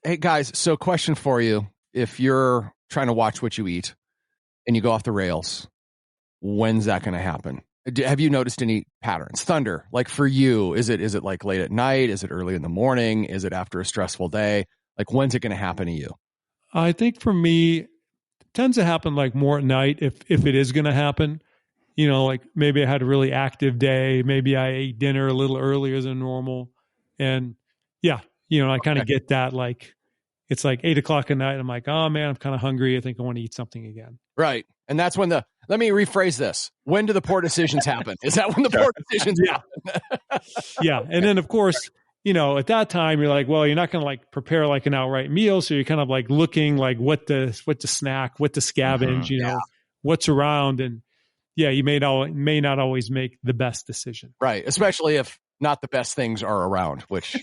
Hey guys, so question for you. If you're trying to watch what you eat and you go off the rails, when's that going to happen? Have you noticed any patterns? Thunder, like for you, is it like late at night? Is it early in the morning? Is it after a stressful day? Like when's it going to happen to you? I think for me, it tends to happen like more at night if it is going to happen. You know, like maybe I had a really active day. Maybe I ate dinner a little earlier than normal. And yeah, I kind of get that. Like it's like 8:00 at night. I'm like, oh man, I'm kind of hungry. I think I want to eat something again. Right. And that's when let me rephrase this. When do the poor decisions happen? Is that when the poor decisions happen? Yeah. And then of course, at that time you're like, well, you're not going to like prepare like an outright meal. So you're kind of like looking like what to snack, what to scavenge, what's around. And yeah, you may not always make the best decision. Right. Especially if not the best things are around, which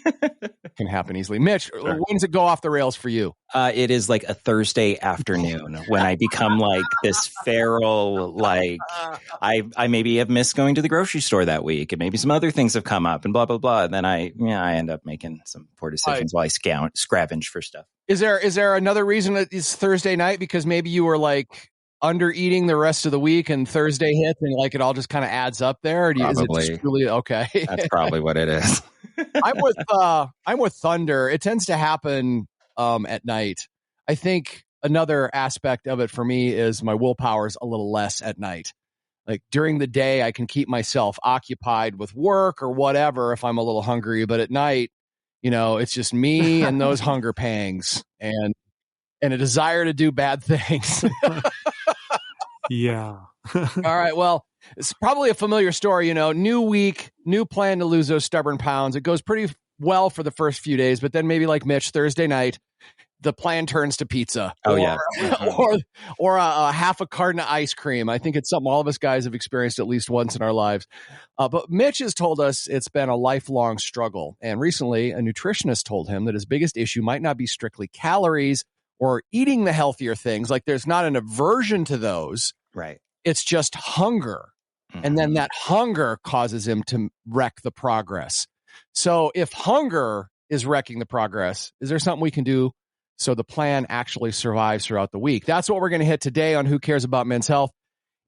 can happen easily. Mitch, when does it go off the rails for you? It is like a Thursday afternoon when I become like this feral, like I maybe have missed going to the grocery store that week, and maybe some other things have come up and blah, blah, blah. And then I end up making some poor decisions while I scavenge for stuff. Is there another reason that it's Thursday night? Because maybe you were like under eating the rest of the week and Thursday hits and like it all just kind of adds up there? Or is it just really okay? That's probably what it is. I'm with Thunder. It tends to happen at night. I think another aspect of it for me is my willpower is a little less at night. Like during the day, I can keep myself occupied with work or whatever if I'm a little hungry. But at night, it's just me and those hunger pangs and a desire to do bad things. Yeah. All right. Well, it's probably a familiar story, new week, new plan to lose those stubborn pounds. It goes pretty well for the first few days, but then maybe like Mitch, Thursday night, the plan turns to pizza. Or a half a carton of ice cream. I think it's something all of us guys have experienced at least once in our lives. But Mitch has told us it's been a lifelong struggle. And recently, a nutritionist told him that his biggest issue might not be strictly calories or eating the healthier things. Like there's not an aversion to those. Right. It's just hunger. Mm-hmm. And then that hunger causes him to wreck the progress. So if hunger is wrecking the progress, is there something we can do so the plan actually survives throughout the week? That's what we're going to hit today on Who Cares About Men's Health.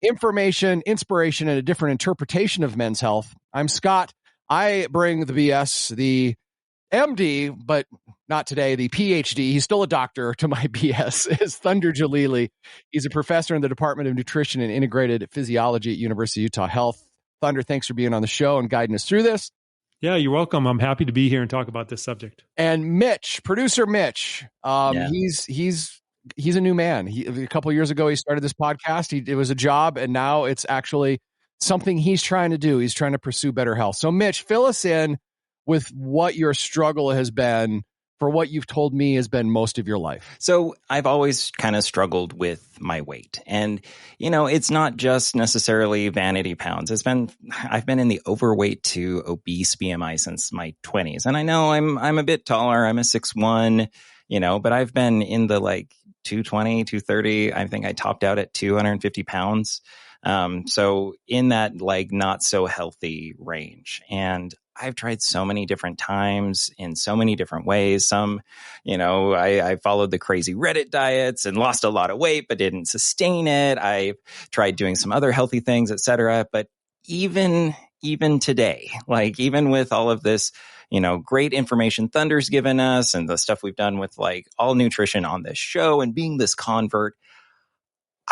Information, inspiration, and a different interpretation of men's health. I'm Scott. I bring the BS, the MD, but not today, the PhD. He's still a doctor to my BS, is Thunder Jalili. He's a professor in the Department of Nutrition and Integrated Physiology at University of Utah Health. Thunder, thanks for being on the show and guiding us through this. Yeah, you're welcome. I'm happy to be here and talk about this subject. And Mitch, producer Mitch, he's a new man. A couple of years ago, he started this podcast. It was a job, and now it's actually something he's trying to do. He's trying to pursue better health. So Mitch, fill us in with what your struggle has been for what you've told me has been most of your life. So I've always kind of struggled with my weight. And, it's not just necessarily vanity pounds. I've been in the overweight to obese BMI since my 20s. And I know I'm a bit taller. I'm a 6'1", but I've been in the like 220, 230. I think I topped out at 250 pounds. So in that like not so healthy range. And I've tried so many different times in so many different ways. Some, I followed the crazy Reddit diets and lost a lot of weight, but didn't sustain it. I tried doing some other healthy things, etc. But even today, like even with all of this, great information Thunder's given us and the stuff we've done with like all nutrition on this show and being this convert,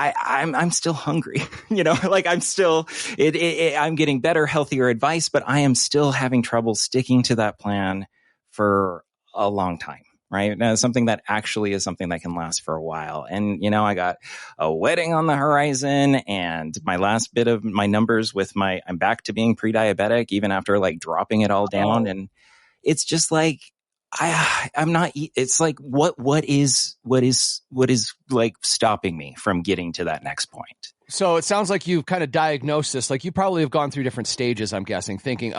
I'm still hungry, like I'm still, I'm getting better, healthier advice, but I am still having trouble sticking to that plan for a long time, right? Now, something that actually is something that can last for a while. And, I got a wedding on the horizon and my last bit of my numbers with I'm back to being pre-diabetic, even after like dropping it all down. And it's just like, I'm not, it's like, what is like stopping me from getting to that next point? So it sounds like you've kind of diagnosed this. Like you probably have gone through different stages, I'm guessing, thinking,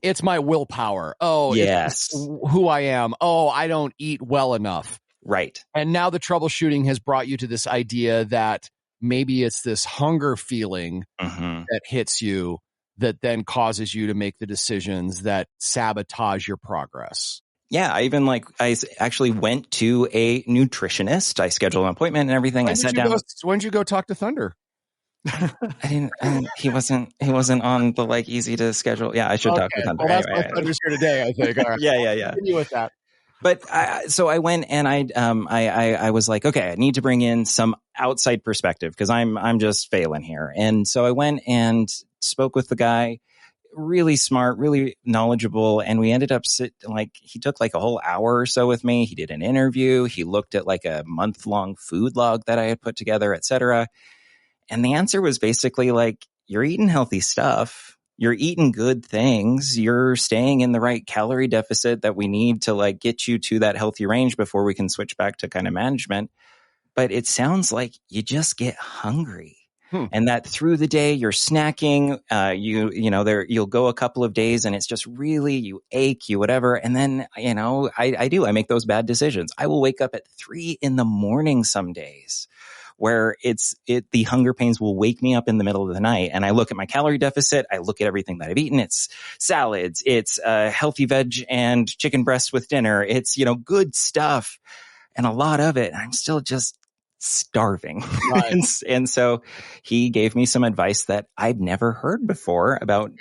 it's my willpower. Oh, yes. It's who I am. Oh, I don't eat well enough. Right. And now the troubleshooting has brought you to this idea that maybe it's this hunger feeling that hits you that then causes you to make the decisions that sabotage your progress. Yeah, I even actually went to a nutritionist. I scheduled an appointment and everything. I sat down. When did you go talk to Thunder? I didn't. He wasn't on the easy to schedule. Yeah, I should talk to Thunder. Well, that's why Thunder's here today, I think. All right. Yeah. Continue with that. But so I went and I was like, okay, I need to bring in some outside perspective because I'm just failing here. And so I went and spoke with the guy, really smart, really knowledgeable. And we ended up he took a whole hour or so with me. He did an interview. He looked at a month-long food log that I had put together, et cetera. And the answer was basically you're eating healthy stuff. You're eating good things. You're staying in the right calorie deficit that we need to get you to that healthy range before we can switch back to kind of management. But it sounds like you just get hungry. And that through the day you're snacking, you'll go a couple of days and it's just really, you ache, you whatever. And then, I make those bad decisions. I will wake up at 3 a.m. some days where the hunger pains will wake me up in the middle of the night. And I look at my calorie deficit. I look at everything that I've eaten. It's salads, it's healthy veg and chicken breast with dinner. It's, good stuff and a lot of it. And I'm still just starving. Right. and so he gave me some advice that I'd never heard before about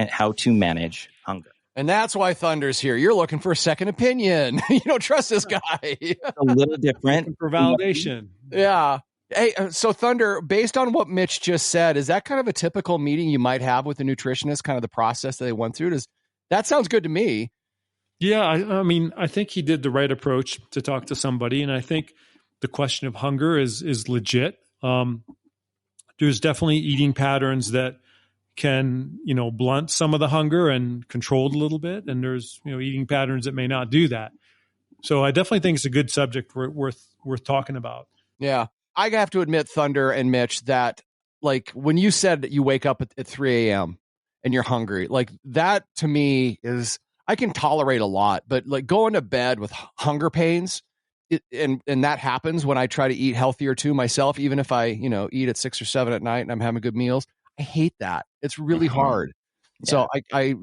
how to manage hunger. And that's why Thunder's here. You're looking for a second opinion. You don't trust this guy. A little different. For validation. Yeah. Hey, so Thunder, based on what Mitch just said, is that kind of a typical meeting you might have with a nutritionist, kind of the process that they went through? That sounds good to me. Yeah. I mean, I think he did the right approach to talk to somebody. And I think the question of hunger is legit. There's definitely eating patterns that can, blunt some of the hunger and control it a little bit. And there's, eating patterns that may not do that. So I definitely think it's a good subject worth talking about. Yeah. I have to admit, Thunder and Mitch, that when you said that you wake up at 3 a.m. and you're hungry, that to me is, I can tolerate a lot, but going to bed with hunger pains, and that happens when I try to eat healthier too myself, even if I, eat at 6 or 7 at night and I'm having good meals. I hate that. It's really hard. Yeah. So I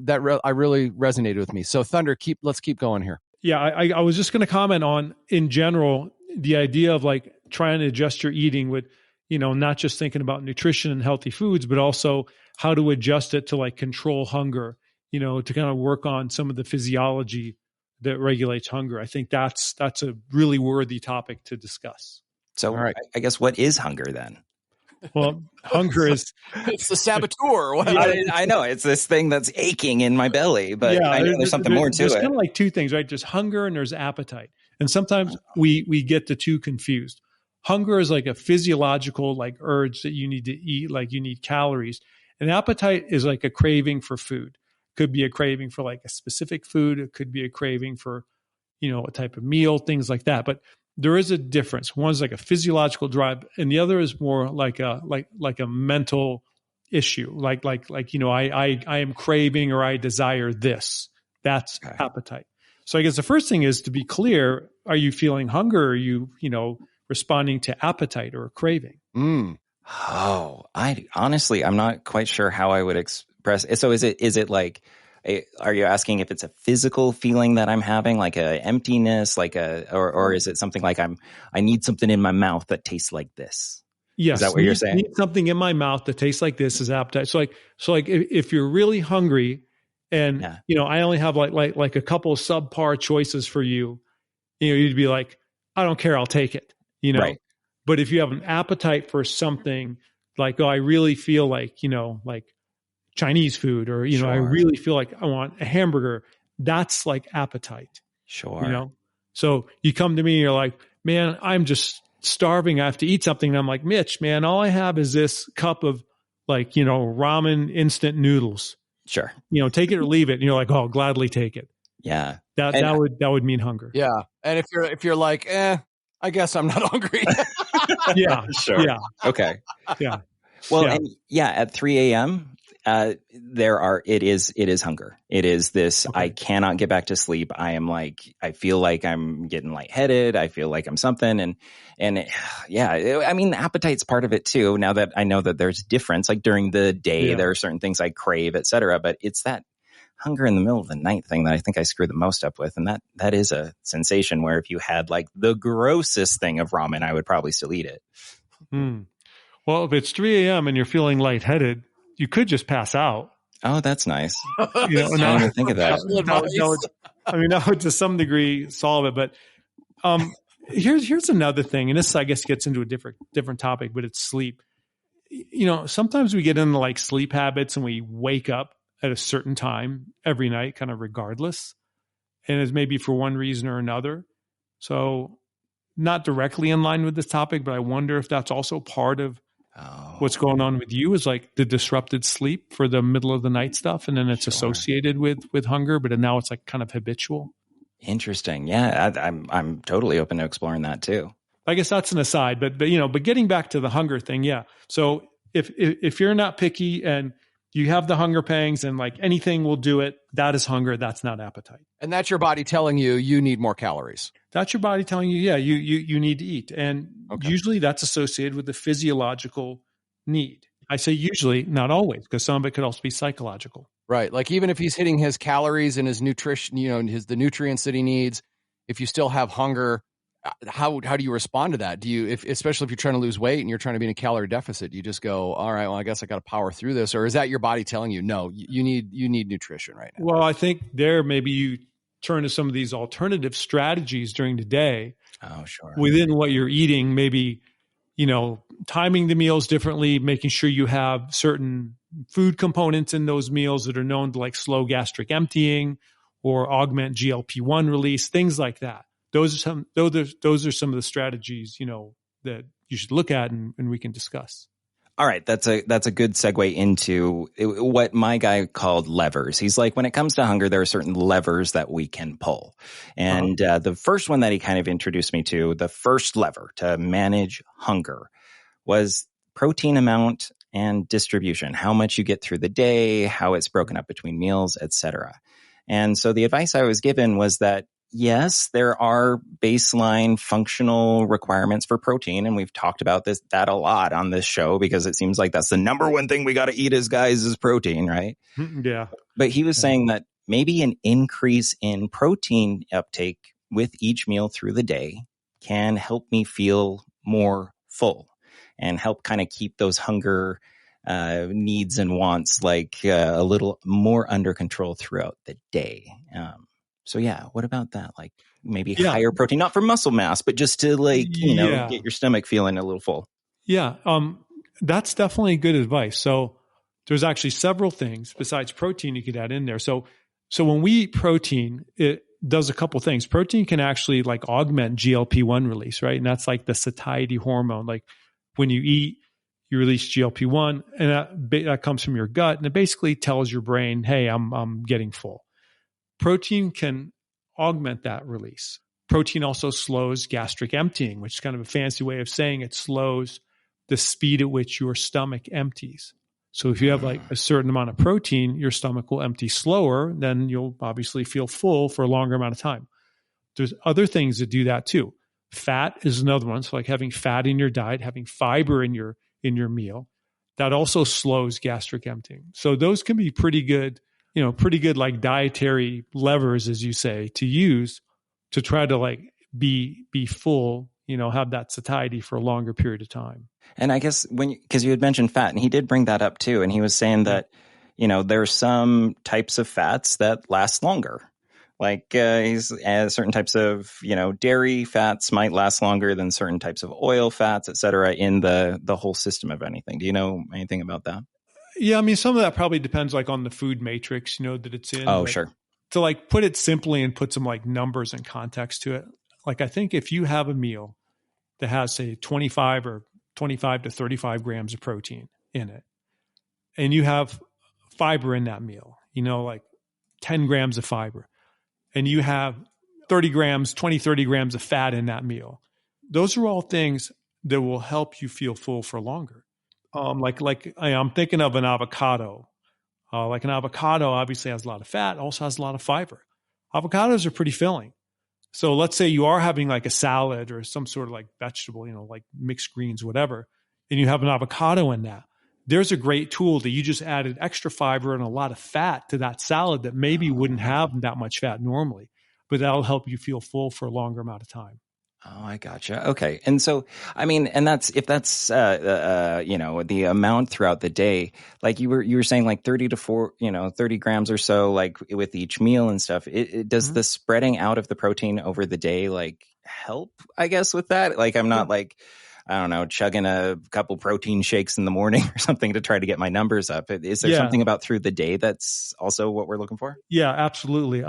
really resonated with me. So Thunder, let's keep going here. Yeah. I was just going to comment on, in general, the idea of trying to adjust your eating with, not just thinking about nutrition and healthy foods, but also how to adjust it to control hunger, to kind of work on some of the physiology that regulates hunger. I think that's a really worthy topic to discuss. So, all right. I guess, what is hunger then? Well, hunger is it's the saboteur. I know it's this thing that's aching in my belly, but yeah, I know there's something more to there's it. There's kind of two things, right? There's hunger and there's appetite. And sometimes we get the two confused. Hunger is a physiological urge that you need to eat, you need calories. And appetite is a craving for food. Could be a craving for a specific food. It could be a craving for, a type of meal, things like that. But there is a difference. One's a physiological drive, and the other is more like a mental issue. I am craving or I desire this. That's appetite. So I guess the first thing is to be clear: are you feeling hunger? Or are you, responding to appetite or a craving? Oh, I'm not quite sure how I would express it. So is it are you asking if it's a physical feeling that I'm having, a emptiness, or is it something I need something in my mouth that tastes like this? Yes. Is that what you're saying? Need something in my mouth that tastes like this is appetite. So if you're really hungry and, I only have a couple of subpar choices for you, you'd be like, I don't care. I'll take it, Right. But if you have an appetite for something I really feel Chinese food, or, Sure. I really feel like I want a hamburger, that's appetite. Sure. So you come to me and you're like, man, I'm just starving. I have to eat something. And I'm like, Mitch, man, all I have is this cup of ramen instant noodles. Sure. Take it or leave it. And you're like, oh, I'll gladly take it. Yeah. That would mean hunger. Yeah. And if you're like, I guess I'm not hungry. Yeah. Sure. Yeah. Okay. Yeah. Well, and at 3 a.m., it is hunger. It is this, okay. I cannot get back to sleep. I feel like I'm getting lightheaded. I feel like I'm something. Appetite's part of it too. Now that I know that there's difference, during the day, there are certain things I crave, et cetera, but it's that hunger in the middle of the night thing that I think I screw the most up with. And that is a sensation where if you had like the grossest thing of ramen, I would probably still eat it. Well, if it's 3 a.m. and you're feeling lightheaded, you could just pass out. Oh, that's nice. I didn't even think of that. That would to some degree solve it. But here's another thing, and this I guess gets into a different topic, but it's sleep. Sometimes we get into like sleep habits and we wake up at a certain time every night, kind of regardless, and it's maybe for one reason or another. So not directly in line with this topic, but I wonder if that's also part of what's going on with you, is like the disrupted sleep for the middle of the night stuff. And then it's associated with hunger, but now it's like kind of habitual. Interesting. Yeah. I'm totally open to exploring that too. I guess that's an aside, but getting back to the hunger thing. Yeah. So if you're not picky and you have the hunger pangs and like anything will do it, that is hunger. That's not appetite. And that's your body telling you need more calories. That's your body telling you, yeah, you need to eat. And usually that's associated with the physiological need. I say usually, not always, because some of it could also be psychological. Right. Like even if he's hitting his calories and his nutrition, the nutrients that he needs, if you still have hunger, how do you respond to that? Do you, especially if you're trying to lose weight and you're trying to be in a calorie deficit, you just go, all right, well, I guess I got to power through this? Or is that your body telling you, no, you need nutrition right now? Well, I think maybe you turn to some of these alternative strategies during the day. Oh, sure. Within what you're eating, maybe, timing the meals differently, making sure you have certain food components in those meals that are known to like slow gastric emptying or augment GLP-1 release, things like that. Those are some of the strategies, that you should look at and we can discuss. All right. That's a good segue into what my guy called levers. He's like, when it comes to hunger, there are certain levers that we can pull. And the first one that he kind of introduced me to, the first lever to manage hunger, was protein amount and distribution, how much you get through the day, how it's broken up between meals, etc. And so the advice I was given was that, yes, there are baseline functional requirements for protein. And we've talked about that a lot on this show because it seems like that's the number one thing we got to eat as guys is protein, right? Yeah. But he was saying that maybe an increase in protein uptake with each meal through the day can help me feel more full and help kind of keep those hunger needs and wants like a little more under control throughout the day. So yeah, what about that? Like maybe higher protein, not for muscle mass, but just to get your stomach feeling a little full. Yeah, that's definitely good advice. So there's actually several things besides protein you could add in there. So when we eat protein, it does a couple things. Protein can actually like augment GLP-1 release, right? And that's like the satiety hormone. Like when you eat, you release GLP-1, and that comes from your gut, and it basically tells your brain, "Hey, I'm getting full." Protein can augment that release. Protein also slows gastric emptying, which is kind of a fancy way of saying it slows the speed at which your stomach empties. So if you have like a certain amount of protein, your stomach will empty slower, then you'll obviously feel full for a longer amount of time. There's other things that do that too. Fat is another one. So like having fat in your diet, having fiber in your meal, that also slows gastric emptying. So those can be pretty good like dietary levers, as you say, to use to try to like be full, have that satiety for a longer period of time. And I guess because you had mentioned fat, and he did bring that up too. And he was saying that, there are some types of fats that last longer. Like certain types of, dairy fats might last longer than certain types of oil fats, et cetera, in the whole system of anything. Do you know anything about that? Yeah, I mean, some of that probably depends like on the food matrix, that it's in. Oh, sure. To like put it simply and put some like numbers and context to it. Like I think if you have a meal that has say 25 to 35 grams of protein in it, and you have fiber in that meal, like 10 grams of fiber, and you have 30 grams of fat in that meal, those are all things that will help you feel full for longer. I'm thinking of an avocado. Like an avocado obviously has a lot of fat, also has a lot of fiber. Avocados are pretty filling. So let's say you are having like a salad or some sort of like vegetable, like mixed greens, whatever, and you have an avocado in that. there's a great tool that you just added extra fiber and a lot of fat to that salad that maybe wouldn't have that much fat normally, but that'll help you feel full for a longer amount of time. Oh, I gotcha. Okay. And so, I mean, and if that's, the amount throughout the day, like you were saying like 30 grams or so, like with each meal and stuff, does the spreading out of the protein over the day, like help, I guess, with that? Like, I'm not like, I don't know, chugging a couple protein shakes in the morning or something to try to get my numbers up. Is there something about through the day that's also what we're looking for? Yeah, absolutely.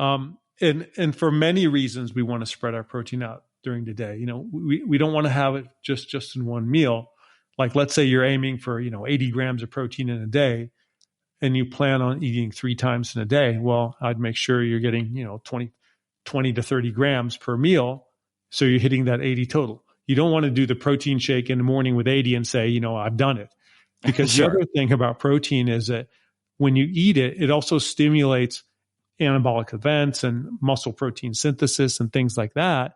And for many reasons, we want to spread our protein out during the day. We don't want to have it just in one meal. Like, let's say you're aiming for, 80 grams of protein in a day and you plan on eating 3 times in a day. Well, I'd make sure you're getting, 20 to 30 grams per meal. So you're hitting that 80 total. You don't want to do the protein shake in the morning with 80 and say, I've done it. Because Sure. The other thing about protein is that when you eat it, it also stimulates anabolic events and muscle protein synthesis and things like that.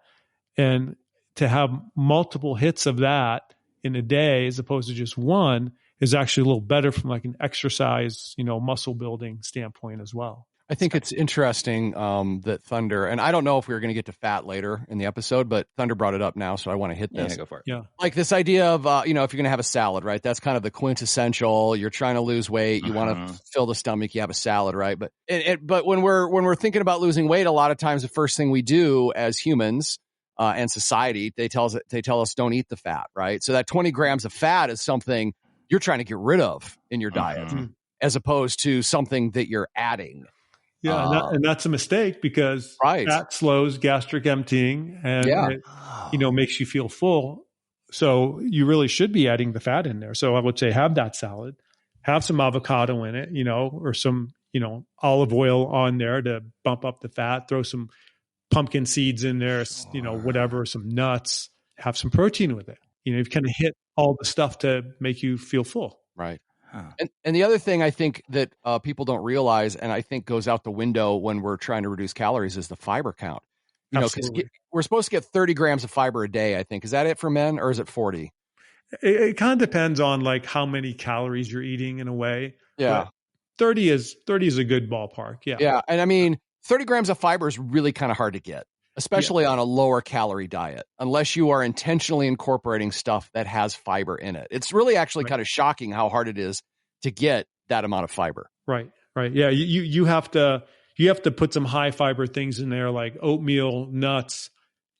And to have multiple hits of that in a day as opposed to just one is actually a little better from like an exercise, muscle building standpoint as well. I think it's interesting that Thunder, and I don't know if we were going to get to fat later in the episode, but Thunder brought it up now, so I want to hit this. Yeah, go for it. Yeah. Like this idea of, if you're going to have a salad, right? That's kind of the quintessential. You're trying to lose weight. You want to fill the stomach. You have a salad, right? But but when we're thinking about losing weight, a lot of times the first thing we do as humans and society, they tell us don't eat the fat, right? So that 20 grams of fat is something you're trying to get rid of in your diet, as opposed to something that you're adding. Yeah, and that's a mistake because fat slows gastric emptying and it, makes you feel full. So you really should be adding the fat in there. So I would say have that salad, have some avocado in it, or some, olive oil on there to bump up the fat, throw some pumpkin seeds in there, whatever, some nuts, have some protein with it. You've kind of hit all the stuff to make you feel full. Right. And the other thing I think that people don't realize, and I think goes out the window when we're trying to reduce calories, is the fiber count. Because we're supposed to get 30 grams of fiber a day, I think. Is that it for men, or is it 40? It kind of depends on like how many calories you're eating in a way. Yeah. But 30 is a good ballpark. Yeah. Yeah. And I mean, 30 grams of fiber is really kind of hard to get, especially on a lower calorie diet, unless you are intentionally incorporating stuff that has fiber in it. It's really actually kind of shocking how hard it is to get that amount of fiber. Right. Yeah. You have to put some high fiber things in there like oatmeal, nuts,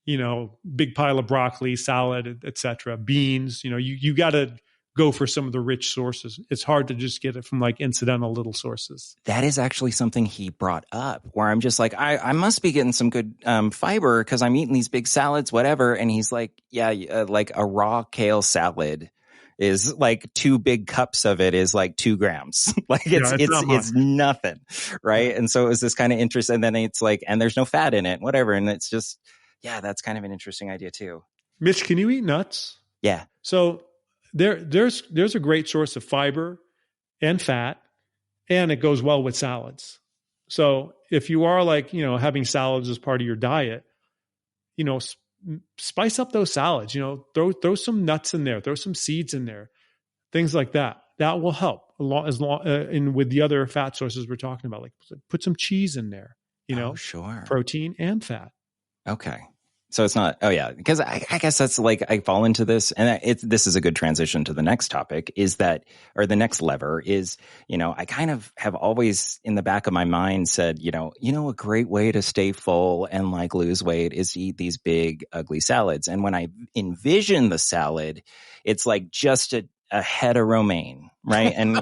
big pile of broccoli, salad, etc., beans. You got to go for some of the rich sources. It's hard to just get it from like incidental little sources. That is actually something he brought up where I'm just like, I must be getting some good fiber because I'm eating these big salads, whatever. And he's like, yeah, like a raw kale salad is like 2 big cups of it is like 2 grams. Like it's nothing. Right. And so it was this kind of interest. And then it's like, and there's no fat in it, whatever. And it's just, that's kind of an interesting idea too. Mitch, can you eat nuts? Yeah. So there's a great source of fiber and fat, and it goes well with salads. So if you are like, having salads as part of your diet, spice up those salads, throw some nuts in there, throw some seeds in there, things like that. That will help and with the other fat sources we're talking about, like put some cheese in there, sure. Protein and fat. Okay. So it's not, because I guess that's like, I fall into this, and this is a good transition to the next topic or the next lever is, I kind of have always in the back of my mind said, a great way to stay full and like lose weight is to eat these big, ugly salads. And when I envision the salad, it's like just a head of romaine, right? And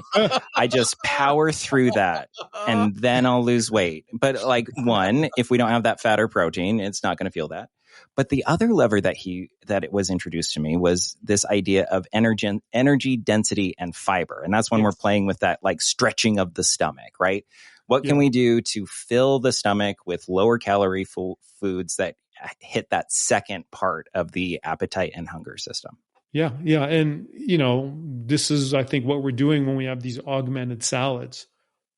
I just power through that and then I'll lose weight. But like if we don't have that fat or protein, it's not going to feel that. But the other lever that it was introduced to me was this idea of energy density and fiber. And that's when we're playing with that like stretching of the stomach, right? What can we do to fill the stomach with lower calorie foods that hit that second part of the appetite and hunger system? Yeah. And, this is, I think, what we're doing when we have these augmented salads.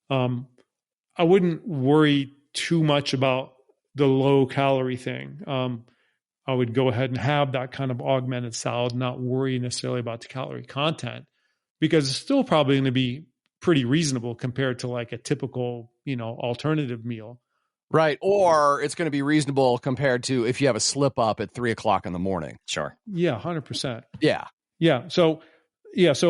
I wouldn't worry too much about the low calorie thing. I would go ahead and have that kind of augmented salad, not worry necessarily about the calorie content. because it's still probably going to be pretty reasonable compared to like a typical, alternative meal. Right. Or it's going to be reasonable compared to if you have a slip up at 3:00 in the morning. Sure. Yeah. 100%. Yeah. Yeah. So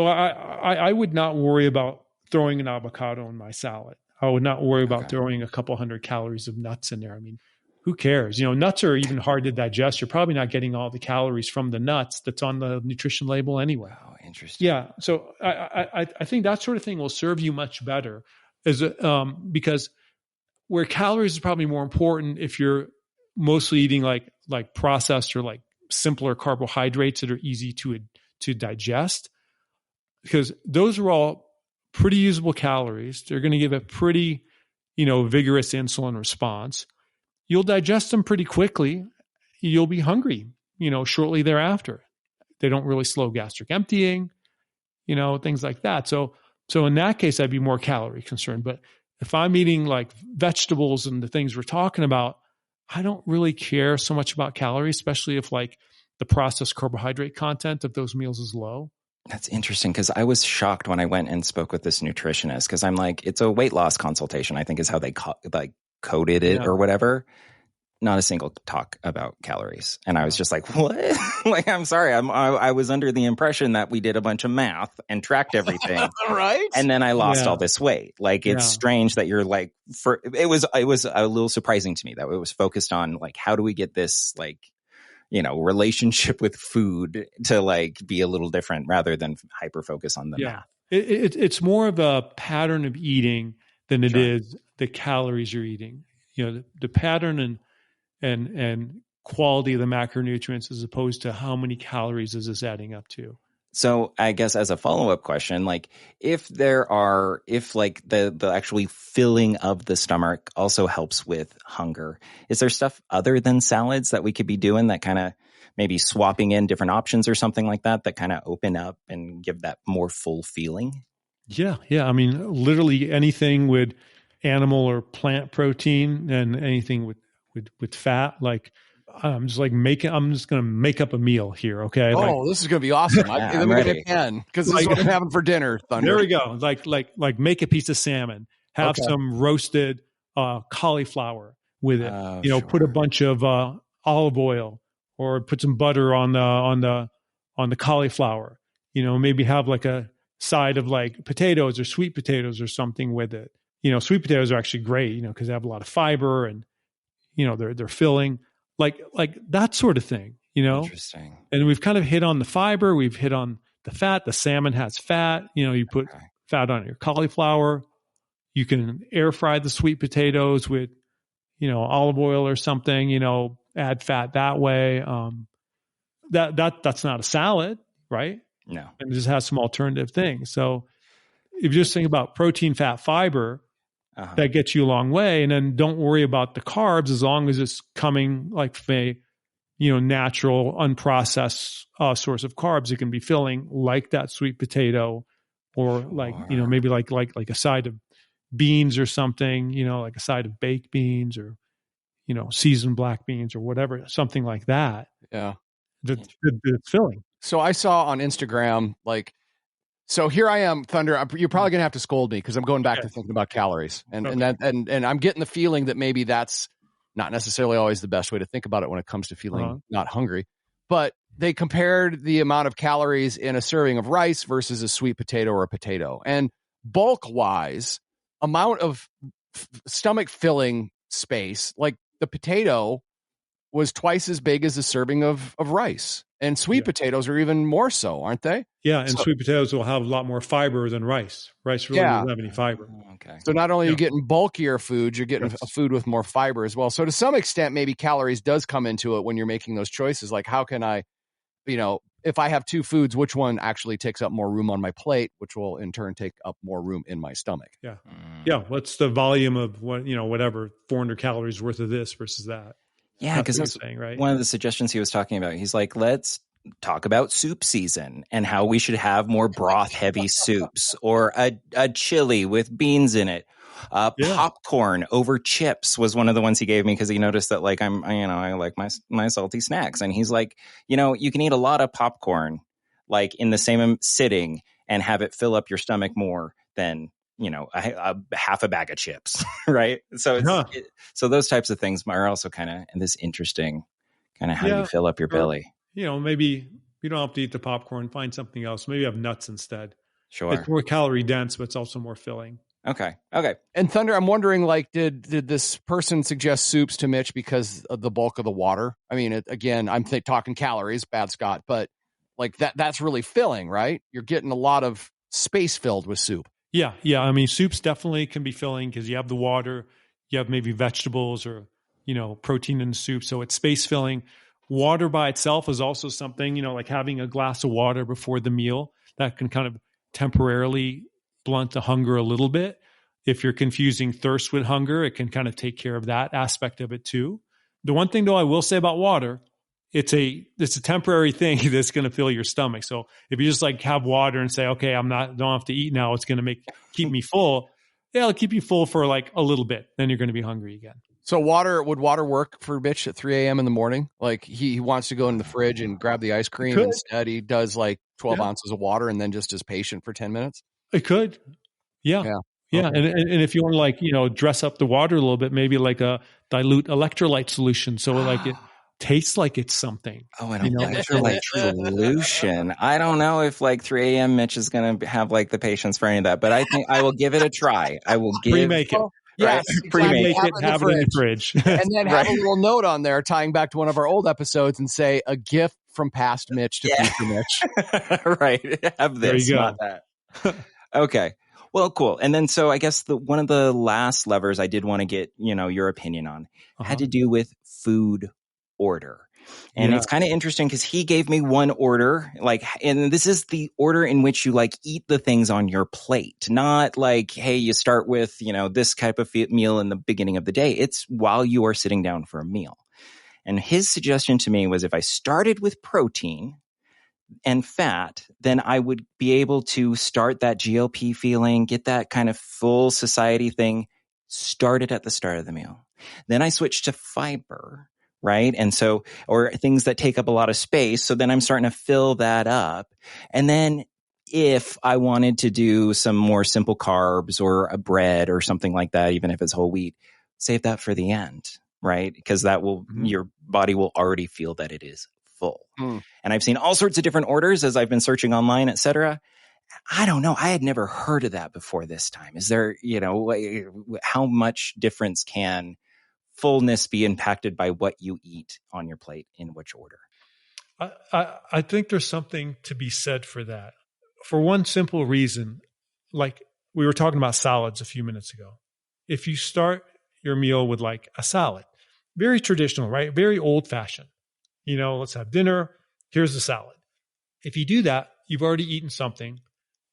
I would not worry about throwing an avocado in my salad. I would not worry about throwing a couple hundred calories of nuts in there. I mean, who cares? Nuts are even hard to digest. You're probably not getting all the calories from the nuts that's on the nutrition label anyway. Oh, interesting. Yeah. So I think that sort of thing will serve you much better because where calories is probably more important if you're mostly eating like processed or like simpler carbohydrates that are easy to digest, because those are all pretty usable calories. They're going to give a pretty, vigorous insulin response. You'll digest them pretty quickly. You'll be hungry, shortly thereafter. They don't really slow gastric emptying, things like that. So in that case, I'd be more calorie concerned. But if I'm eating like vegetables and the things we're talking about, I don't really care so much about calories, especially if like the processed carbohydrate content of those meals is low. That's interesting, because I was shocked when I went and spoke with this nutritionist, because I'm like, it's a weight loss consultation, I think is how they coded it or whatever. Not a single talk about calories. And I was just like, what? Like, I'm sorry. I was under the impression that we did a bunch of math and tracked everything. Right. And then I lost all this weight. Like, it's strange that you're like, it was a little surprising to me that it was focused on like, how do we get this like, relationship with food to like be a little different rather than hyper focus on the math. It's more of a pattern of eating than it is the calories you're eating. The pattern and quality of the macronutrients as opposed to how many calories is this adding up to. So I guess as a follow-up question, like if like the actually filling of the stomach also helps with hunger, is there stuff other than salads that we could be doing that kind of maybe swapping in different options or something like that kind of open up and give that more full feeling? Yeah. I mean, literally anything with animal or plant protein and anything with fat, like I'm just going to make up a meal here. Okay. This is going to be awesome. I'm ready. Because this is what I'm having for dinner. Thunder. There we go. Like make a piece of salmon, have some roasted cauliflower with it, put a bunch of olive oil or put some butter on the cauliflower, maybe have like a side of like potatoes or sweet potatoes or something with it. Sweet potatoes are actually great, because they have a lot of fiber and, they're filling. Like that sort of thing, Interesting. And we've kind of hit on the fiber. We've hit on the fat. The salmon has fat. You put fat on your cauliflower. You can air fry the sweet potatoes with, olive oil or something, add fat that way. That's not a salad, right? No. And it just has some alternative things. So if you just think about protein, fat, fiber, that gets you a long way. And then don't worry about the carbs as long as it's coming like from a, natural, unprocessed source of carbs. It can be filling like that sweet potato or maybe like a side of beans or something, like a side of baked beans or, seasoned black beans or whatever, something like that. Yeah. That's filling. So I saw on Instagram, so here I am, Thunder. You're probably going to have to scold me because I'm going back to thinking about calories, and I'm getting the feeling that maybe that's not necessarily always the best way to think about it when it comes to feeling not hungry. But they compared the amount of calories in a serving of rice versus a sweet potato or a potato, and bulk wise, amount of stomach filling space, like the potato was twice as big as a serving of rice. And sweet potatoes are even more so, aren't they? Yeah, and sweet potatoes will have a lot more fiber than rice. Rice really doesn't have any fiber. Okay. So not only are you getting bulkier food, you're getting a food with more fiber as well. So to some extent, maybe calories does come into it when you're making those choices. Like, how can I, if I have two foods, which one actually takes up more room on my plate, which will in turn take up more room in my stomach? Yeah. Yeah. What's the volume of whatever 400 calories worth of this versus that? Yeah, because that's right? One of the suggestions he was talking about. He's like, let's talk about soup season and how we should have more broth-heavy soups or a chili with beans in it. Popcorn over chips was one of the ones he gave me because he noticed that like I like my salty snacks, and he's like, you can eat a lot of popcorn like in the same sitting and have it fill up your stomach more than, a half a bag of chips, right? So so those types of things are also kind of this interesting kind of how you fill up your belly. Maybe you don't have to eat the popcorn, find something else. Maybe have nuts instead. Sure. It's more calorie dense, but it's also more filling. Okay. And Thunder, I'm wondering, like, did this person suggest soups to Mitch because of the bulk of the water? I mean, again, I'm talking calories, bad Scott, but like that's really filling, right? You're getting a lot of space filled with soup. Yeah. I mean, soups definitely can be filling because you have the water, you have maybe vegetables or, protein in the soup. So it's space filling. Water by itself is also something, like having a glass of water before the meal that can kind of temporarily blunt the hunger a little bit. If you're confusing thirst with hunger, it can kind of take care of that aspect of it too. The one thing though I will say about water, it's a temporary thing that's going to fill your stomach. So if you just like have water and say, okay, don't have to eat now, it's going to keep me full. Yeah, it'll keep you full for like a little bit. Then you're going to be hungry again. So would water work for Mitch at 3 a.m. in the morning? Like he wants to go in the fridge and grab the ice cream. Instead, he does like 12 ounces of water and then just is patient for 10 minutes. It could. Yeah. Okay. And if you want to like, dress up the water a little bit, maybe like a dilute electrolyte solution. So like it tastes like it's something. Oh, an electrolyte solution. I don't know if like 3 a.m. Mitch is going to have like the patience for any of that, but I think I will give it a try. I will pre-make it. Yes, right? Pre-make it, have it in the fridge. And then have a little note on there tying back to one of our old episodes and say a gift from past Mitch to future Mitch. Right. Have this, not that. Okay. Well, cool. And then so I guess one of the last levers I did want to get, your opinion on had to do with food order. And it's kind of interesting because he gave me one order, and this is the order in which you like eat the things on your plate, not like, hey, you start with, this type of meal in the beginning of the day. It's while you are sitting down for a meal. And his suggestion to me was if I started with protein and fat, then I would be able to start that GLP feeling, get that kind of full satiety thing started at the start of the meal. Then I switched to fiber. Right. And so, or things that take up a lot of space. So then I'm starting to fill that up. And then if I wanted to do some more simple carbs or a bread or something like that, even if it's whole wheat, save that for the end. Right. Because that will, your body will already feel that it is full. And I've seen all sorts of different orders as I've been searching online, et cetera. I don't know. I had never heard of that before this time. Is there, how much difference can fullness be impacted by what you eat on your plate in which order? I think there's something to be said for that. For one simple reason, like we were talking about salads a few minutes ago. If you start your meal with like a salad, very traditional, right? Very old fashioned, let's have dinner. Here's the salad. If you do that, you've already eaten something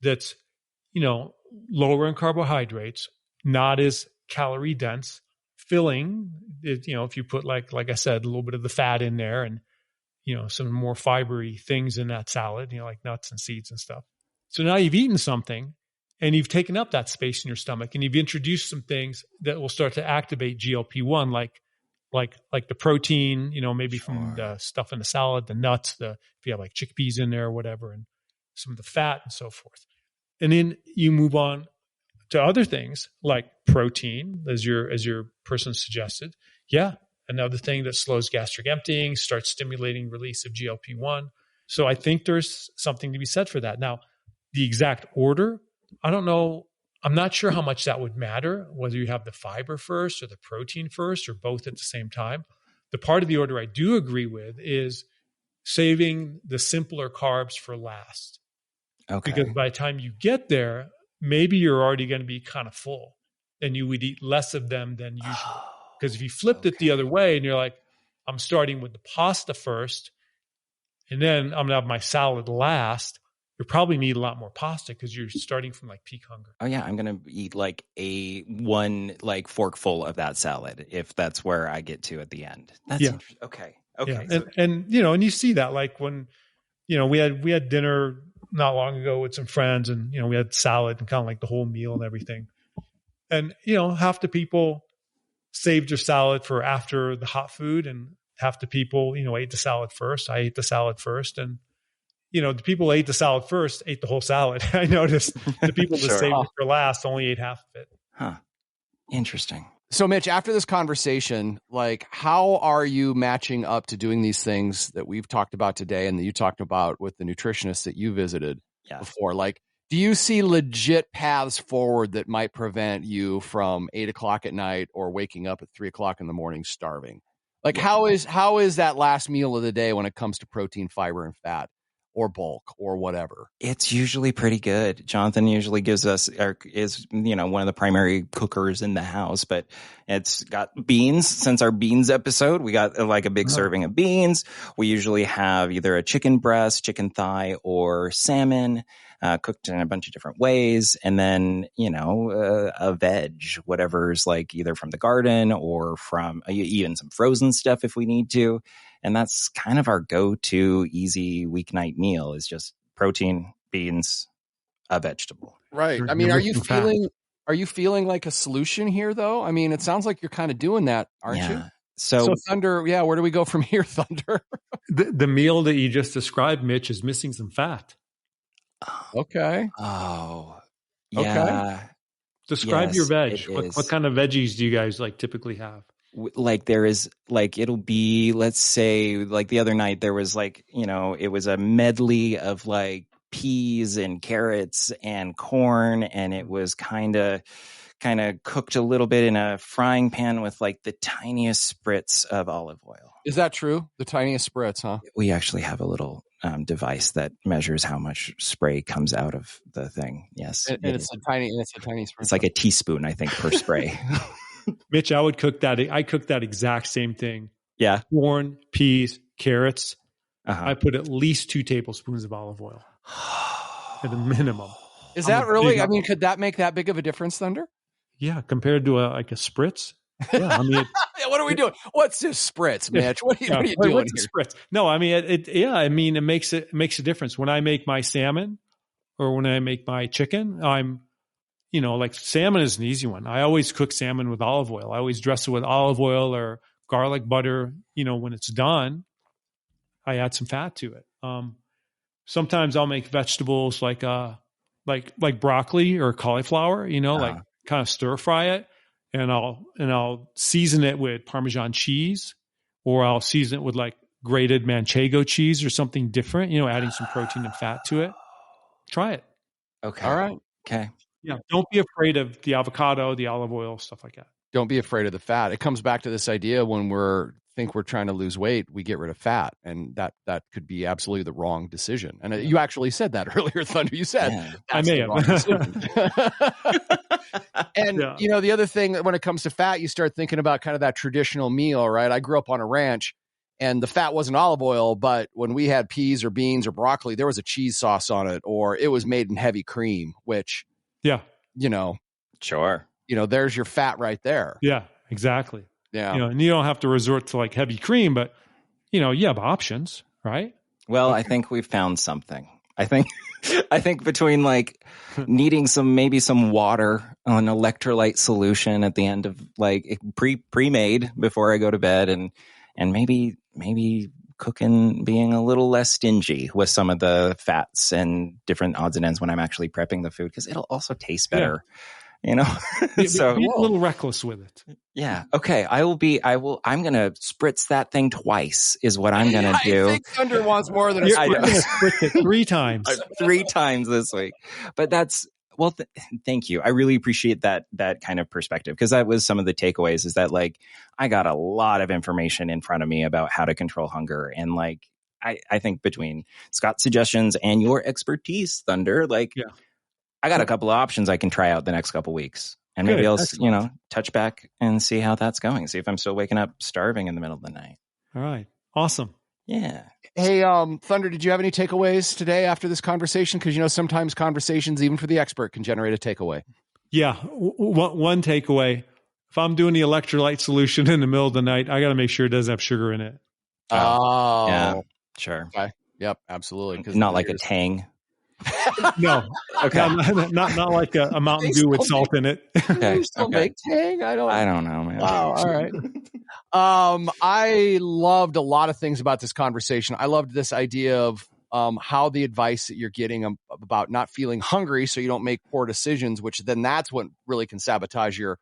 that's, lower in carbohydrates, not as calorie dense, filling, if you put like I said, a little bit of the fat in there and, some more fibery things in that salad, like nuts and seeds and stuff. So now you've eaten something and you've taken up that space in your stomach and you've introduced some things that will start to activate GLP-1, like the protein, maybe from the stuff in the salad, the nuts, if you have like chickpeas in there or whatever, and some of the fat and so forth. And then you move on to other things like protein, as your person suggested. Yeah, another thing that slows gastric emptying, starts stimulating release of GLP-1. So I think there's something to be said for that. Now, the exact order, I don't know. I'm not sure how much that would matter, whether you have the fiber first or the protein first or both at the same time. The part of the order I do agree with is saving the simpler carbs for last. Okay. Because by the time you get there, maybe you're already going to be kind of full and you would eat less of them than usual. Because if you flipped it the other way and you're like, I'm starting with the pasta first and then I'm going to have my salad last, you probably need a lot more pasta because you're starting from like peak hunger. Oh yeah. I'm going to eat like one forkful of that salad if that's where I get to at the end. That's interesting. Okay. Yeah. And you see that like when, we had dinner not long ago with some friends and, we had salad and kind of like the whole meal and everything. And, half the people saved their salad for after the hot food and half the people, ate the salad first. I ate the salad first. And, the people who ate the salad first ate the whole salad. I noticed the people that Sure. saved it for last only ate half of it. Huh. Interesting. So, Mitch, after this conversation, like, how are you matching up to doing these things that we've talked about today and that you talked about with the nutritionists that you visited before? Like, do you see legit paths forward that might prevent you from 8 o'clock at night or waking up at 3 o'clock in the morning starving? Like, how is that last meal of the day when it comes to protein, fiber, and fat, or bulk, or whatever? It's usually pretty good. Jonathan usually is one of the primary cookers in the house, but it's got beans. Since our beans episode, we got like a big serving of beans. We usually have either a chicken breast, chicken thigh, or salmon, cooked in a bunch of different ways. And then, a veg, whatever's like either from the garden or from even some frozen stuff if we need to. And that's kind of our go-to easy weeknight meal is just protein, beans, a vegetable. Right. I mean, are you feeling like a solution here though? I mean, it sounds like you're kind of doing that, aren't you? So Thunder, where do we go from here, Thunder? The meal that you just described, Mitch, is missing some fat. Okay. Oh, yeah. Okay. Describe your veg. What kind of veggies do you guys like typically have? Like there is like, it'll be, let's say like the other night there was like, it was a medley of like peas and carrots and corn. And it was kind of cooked a little bit in a frying pan with like the tiniest spritz of olive oil. Is that true? The tiniest spritz, huh? We actually have a little device that measures how much spray comes out of the thing. Yes. And it's a tiny spritz. It's like a teaspoon, I think, per spray. Mitch, I would cook that. I cook that exact same thing. Yeah. Corn, peas, carrots. I put at least 2 tablespoons of olive oil at a minimum. Is that really? I mean, could that make that big of a difference, Thunder? Yeah, compared to a spritz. Yeah, I mean, what are we doing? What's this spritz, Mitch? What are you doing what's here? Spritz? No, I mean, it makes a difference when I make my salmon or when I make my chicken. Like salmon is an easy one. I always cook salmon with olive oil. I always dress it with olive oil or garlic butter. When it's done, I add some fat to it. Sometimes I'll make vegetables like broccoli or cauliflower, like kind of stir fry it, and I'll season it with Parmesan cheese, or I'll season it with like grated Manchego cheese or something different, adding some protein and fat to it. Try it. Okay. All right. Okay. Yeah. Don't be afraid of the avocado, the olive oil, stuff like that. Don't be afraid of the fat. It comes back to this idea when we're trying to lose weight, we get rid of fat, and that could be absolutely the wrong decision. And you actually said that earlier, Thunder. You said I may have. And the other thing, when it comes to fat, you start thinking about kind of that traditional meal, right? I grew up on a ranch, and the fat wasn't olive oil, but when we had peas or beans or broccoli, there was a cheese sauce on it, or it was made in heavy cream, which sure, there's your fat right there. Yeah, exactly. Yeah. And you don't have to resort to like heavy cream, but you have options, right? Well, I think we've found something. I think between like needing maybe some water, an electrolyte solution at the end of like pre-made before I go to bed, and maybe cooking, being a little less stingy with some of the fats and different odds and ends when I'm actually prepping the food, because it'll also taste better. So be a little reckless with it. Yeah. Okay. I'm going to spritz that thing twice is what I'm going to do. I think Thunder wants more than a spritz. I'm going to spritz it 3 times. 3 times this week. But that's, thank you. I really appreciate that kind of perspective, because that was some of the takeaways, is that like, I got a lot of information in front of me about how to control hunger. And like, I think between Scott's suggestions and your expertise, Thunder, I got a couple of options I can try out the next couple of weeks, and maybe I'll, touch back and see how that's going. See if I'm still waking up starving in the middle of the night. All right. Awesome. Yeah. Hey, Thunder, did you have any takeaways today after this conversation? Because, sometimes conversations, even for the expert, can generate a takeaway. Yeah. One takeaway. If I'm doing the electrolyte solution in the middle of the night, I got to make sure it doesn't have sugar in it. Oh. Yeah. Sure. Okay. Yep. Absolutely. Not like a Tang. No. Okay. Not like a Mountain Dew with salt in it. Okay. Make Tang? I don't know, man. Wow. All right. I loved a lot of things about this conversation. I loved this idea of how the advice that you're getting about not feeling hungry so you don't make poor decisions, which then that's what really can sabotage your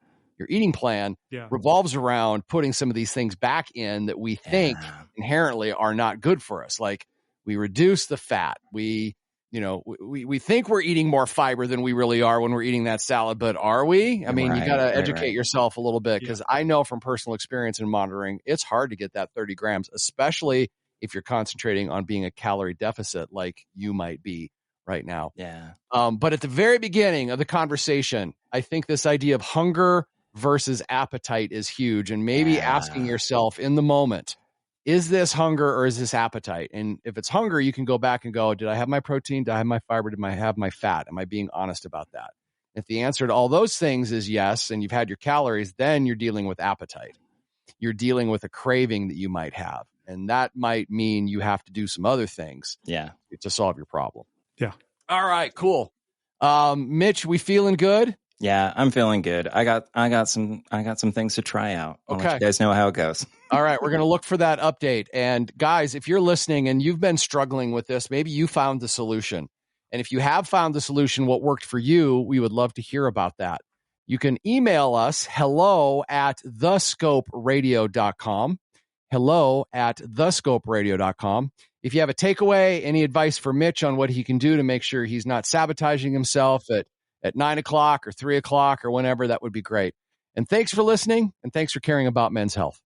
eating plan, revolves around putting some of these things back in that we think inherently are not good for us. Like we reduce the fat. We think we're eating more fiber than we really are when we're eating that salad, but are we? I mean, you got to educate yourself a little bit, because I know from personal experience in monitoring, it's hard to get that 30 grams, especially if you're concentrating on being a calorie deficit like you might be right now. Yeah. But at the very beginning of the conversation, I think this idea of hunger versus appetite is huge, and maybe asking yourself in the moment, is this hunger or is this appetite? And if it's hunger, you can go back and go, did I have my protein? Did I have my fiber? Did I have my fat? Am I being honest about that? If the answer to all those things is yes, and you've had your calories, then you're dealing with appetite. You're dealing with a craving that you might have. And that might mean you have to do some other things to solve your problem. Yeah. All right, cool. Mitch, we feeling good? Yeah, I'm feeling good. I got some things to try out. I'll let you guys know how it goes. All right, we're going to look for that update. And guys, if you're listening and you've been struggling with this, maybe you found the solution. And if you have found the solution, what worked for you, we would love to hear about that. You can email us hello@thescoperadio.com. hello@thescoperadio.com. If you have a takeaway, any advice for Mitch on what he can do to make sure he's not sabotaging himself at 9 o'clock or 3 o'clock or whenever, that would be great. And thanks for listening, and thanks for caring about men's health.